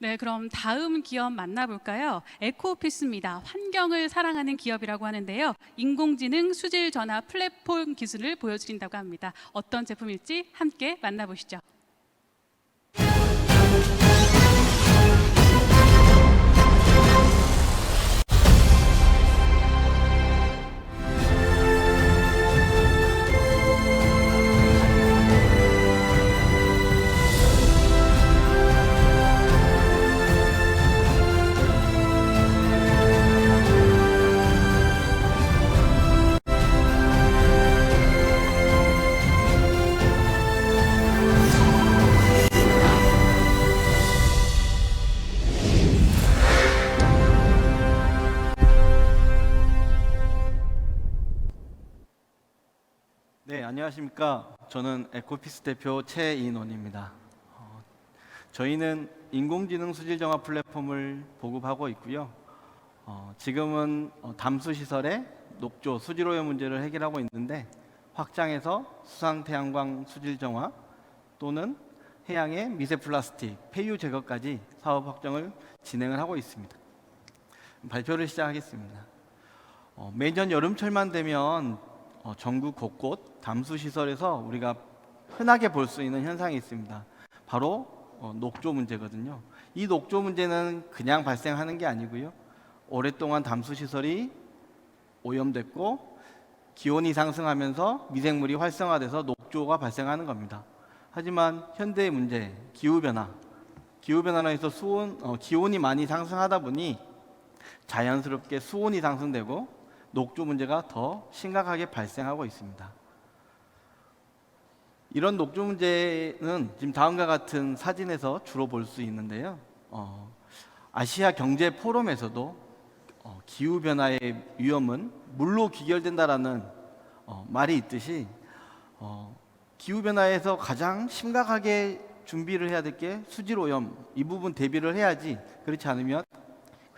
네, 그럼 다음 기업 만나볼까요? 에코오피스입니다. 환경을 사랑하는 기업이라고 하는데요. 인공지능 수질 전화 플랫폼 기술을 보여드린다고 합니다. 어떤 제품일지 함께 만나보시죠. 네, 안녕하십니까. 저는 에코피스 대표 최인원입니다. 저희는 인공지능 수질 정화 플랫폼을 보급하고 있고요. 지금은 담수 시설의 녹조 수질 오염 문제를 해결하고 있는데, 확장해서 수상 태양광 수질 정화 또는 해양의 미세 플라스틱 폐유 제거까지 사업 확장을 진행을 하고 있습니다. 발표를 시작하겠습니다. 매년 여름철만 되면 전국 곳곳 담수 시설에서 우리가 흔하게 볼 수 있는 현상이 있습니다. 바로 녹조 문제거든요. 이 녹조 문제는 그냥 발생하는 게 아니고요. 오랫동안 담수 시설이 오염됐고 기온이 상승하면서 미생물이 활성화돼서 녹조가 발생하는 겁니다. 하지만 현대의 문제, 기후변화로 해서 기온이 많이 상승하다 보니 자연스럽게 수온이 상승되고 녹조 문제가 더 심각하게 발생하고 있습니다. 이런 녹조 문제는 지금 다음과 같은 사진에서 주로 볼 수 있는데요. 아시아 경제 포럼에서도 기후변화의 위험은 물로 귀결된다라는 말이 있듯이 기후변화에서 가장 심각하게 준비를 해야 될 게 수질오염, 이 부분 대비를 해야지, 그렇지 않으면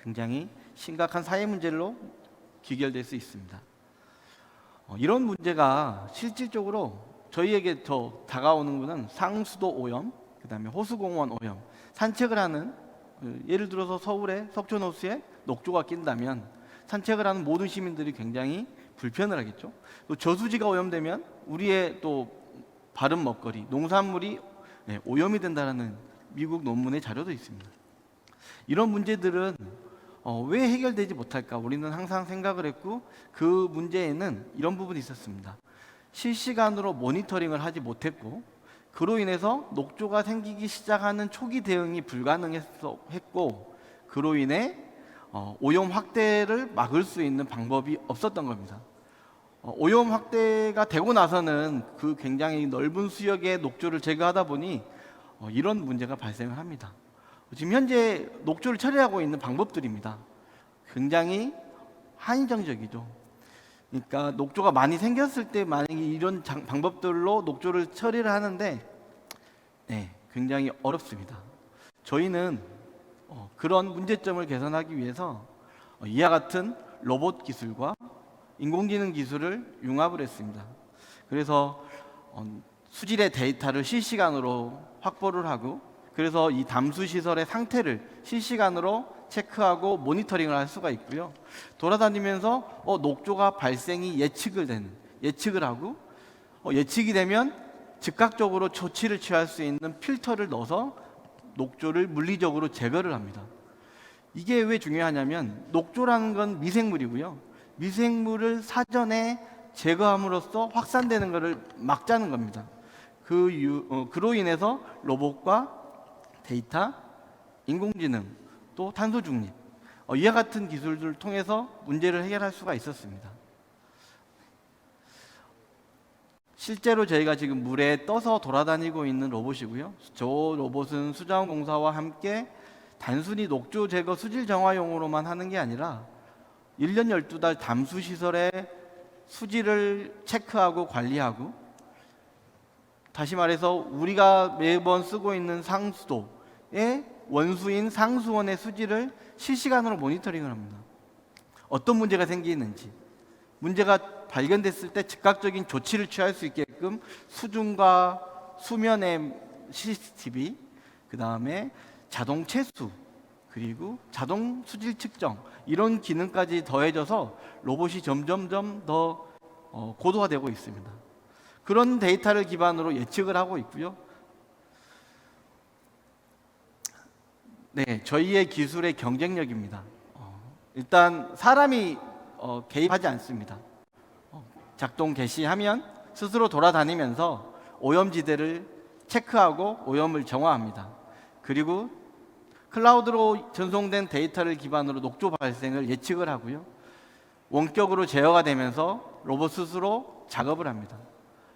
굉장히 심각한 사회 문제로 귀결될 수 있습니다. 이런 문제가 실질적으로 저희에게 더 다가오는 것은 상수도 오염, 그 다음에 호수공원 오염, 산책을 하는, 예를 들어서 서울의 석촌호수에 녹조가 낀다면 산책을 하는 모든 시민들이 굉장히 불편을 하겠죠. 또 저수지가 오염되면 우리의 또 바른 먹거리, 농산물이 오염이 된다는 미국 논문의 자료도 있습니다. 이런 문제들은 왜 해결되지 못할까? 우리는 항상 생각을 했고, 그 문제에는 이런 부분이 있었습니다. 실시간으로 모니터링을 하지 못했고, 그로 인해서 녹조가 생기기 시작하는 초기 대응이 불가능했고, 그로 인해 오염 확대를 막을 수 있는 방법이 없었던 겁니다. 오염 확대가 되고 나서는 그 굉장히 넓은 수역의 녹조를 제거하다 보니 이런 문제가 발생을 합니다. 지금 현재 녹조를 처리하고 있는 방법들입니다. 굉장히 한정적이죠. 그러니까 녹조가 많이 생겼을 때 만약에 이런 방법들로 녹조를 처리를 하는데 굉장히 어렵습니다. 저희는 그런 문제점을 개선하기 위해서 이와 같은 로봇 기술과 인공지능 기술을 융합을 했습니다. 그래서 수질의 데이터를 실시간으로 확보를 하고, 그래서 이 담수 시설의 상태를 실시간으로 체크하고 모니터링을 할 수가 있고요. 돌아다니면서 녹조가 발생이 예측을 하고, 예측이 되면 즉각적으로 조치를 취할 수 있는 필터를 넣어서 녹조를 물리적으로 제거를 합니다. 이게 왜 중요하냐면, 녹조라는 건 미생물이고요. 미생물을 사전에 제거함으로써 확산되는 것을 막자는 겁니다. 그로 인해서 로봇과 데이터, 인공지능, 또 탄소 중립, 이와 같은 기술들을 통해서 문제를 해결할 수가 있었습니다. 실제로 저희가 지금 물에 떠서 돌아다니고 있는 로봇이고요. 저 로봇은 수자원공사와 함께 단순히 녹조 제거 수질 정화용으로만 하는 게 아니라 1년 12달 담수 시설의 수질을 체크하고 관리하고, 다시 말해서 우리가 매번 쓰고 있는 상수도의 원수인 상수원의 수질을 실시간으로 모니터링을 합니다. 어떤 문제가 생기는지, 문제가 발견됐을 때 즉각적인 조치를 취할 수 있게끔 수중과 수면의 CCTV, 그 다음에 자동 채수, 그리고 자동 수질 측정, 이런 기능까지 더해져서 로봇이 점점점 더 고도화되고 있습니다. 그런 데이터를 기반으로 예측을 하고 있고요. 네, 저희의 기술의 경쟁력입니다. 일단 사람이 개입하지 않습니다. 작동 개시하면 스스로 돌아다니면서 오염지대를 체크하고 오염을 정화합니다. 그리고 클라우드로 전송된 데이터를 기반으로 녹조 발생을 예측을 하고요. 원격으로 제어가 되면서 로봇 스스로 작업을 합니다.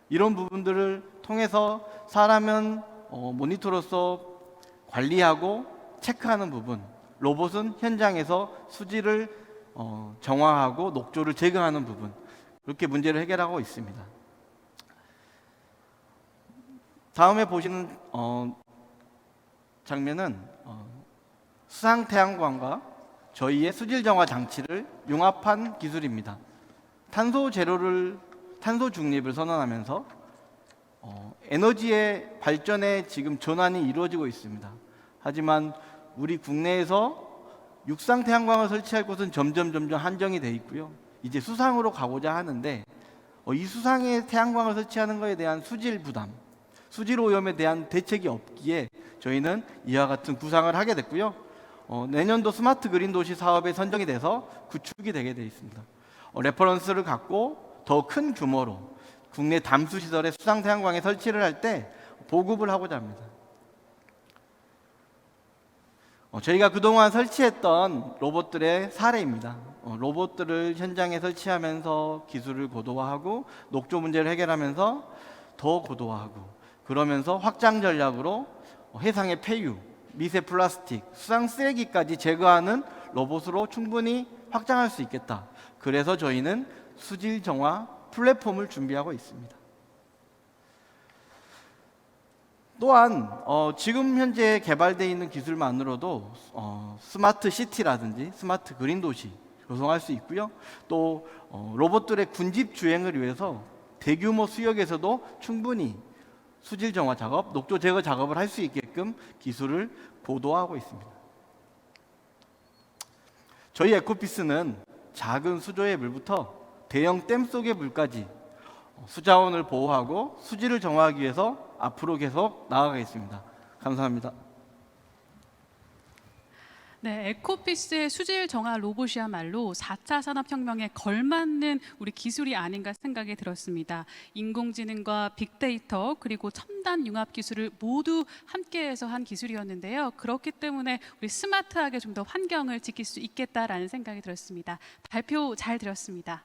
이런 부분들을 통해서 사람은 모니터로서 관리하고 체크하는 부분, 로봇은 현장에서 수질을 정화하고 녹조를 제거하는 부분, 그렇게 문제를 해결하고 있습니다. 다음에 보시는 장면은 수상 태양광과 저희의 수질 정화 장치를 융합한 기술입니다. 탄소 중립을 선언하면서 에너지의 발전에 지금 전환이 이루어지고 있습니다. 하지만 우리 국내에서 육상 태양광을 설치할 곳은 점점 한정이 돼 있고요. 이제 수상으로 가고자 하는데 이 수상에 태양광을 설치하는 것에 대한 수질 부담, 수질 오염에 대한 대책이 없기에 저희는 이와 같은 구상을 하게 됐고요. 내년도 스마트 그린 도시 사업에 선정이 돼서 구축이 되게 되어 있습니다. 레퍼런스를 갖고 더 큰 규모로 국내 담수 시설에 수상 태양광에 설치를 할 때 보급을 하고자 합니다. 저희가 그동안 설치했던 로봇들의 사례입니다. 로봇들을 현장에 설치하면서 기술을 고도화하고 녹조 문제를 해결하면서 더 고도화하고, 그러면서 확장 전략으로 해상의 폐유, 미세 플라스틱, 수상 쓰레기까지 제거하는 로봇으로 충분히 확장할 수 있겠다. 그래서 저희는 수질 정화 플랫폼을 준비하고 있습니다. 또한 지금 현재 개발되어 있는 기술만으로도 스마트 시티라든지 스마트 그린 도시 조성할 수 있고요. 또 로봇들의 군집 주행을 위해서 대규모 수역에서도 충분히 수질 정화 작업, 녹조 제거 작업을 할 수 있게끔 기술을 고도화하고 있습니다. 저희 에코피스는 작은 수조의 물부터 대형 댐 속의 물까지 수자원을 보호하고 수질을 정화하기 위해서 앞으로 계속 나아가겠습니다. 감사합니다. 네, 에코피스의 수질 정화 로봇이야말로 4차 산업혁명에 걸맞는 우리 기술이 아닌가 생각이 들었습니다. 인공지능과 빅데이터 그리고 첨단 융합 기술을 모두 함께해서 한 기술이었는데요. 그렇기 때문에 우리 스마트하게 좀 더 환경을 지킬 수 있겠다라는 생각이 들었습니다. 발표 잘 들었습니다.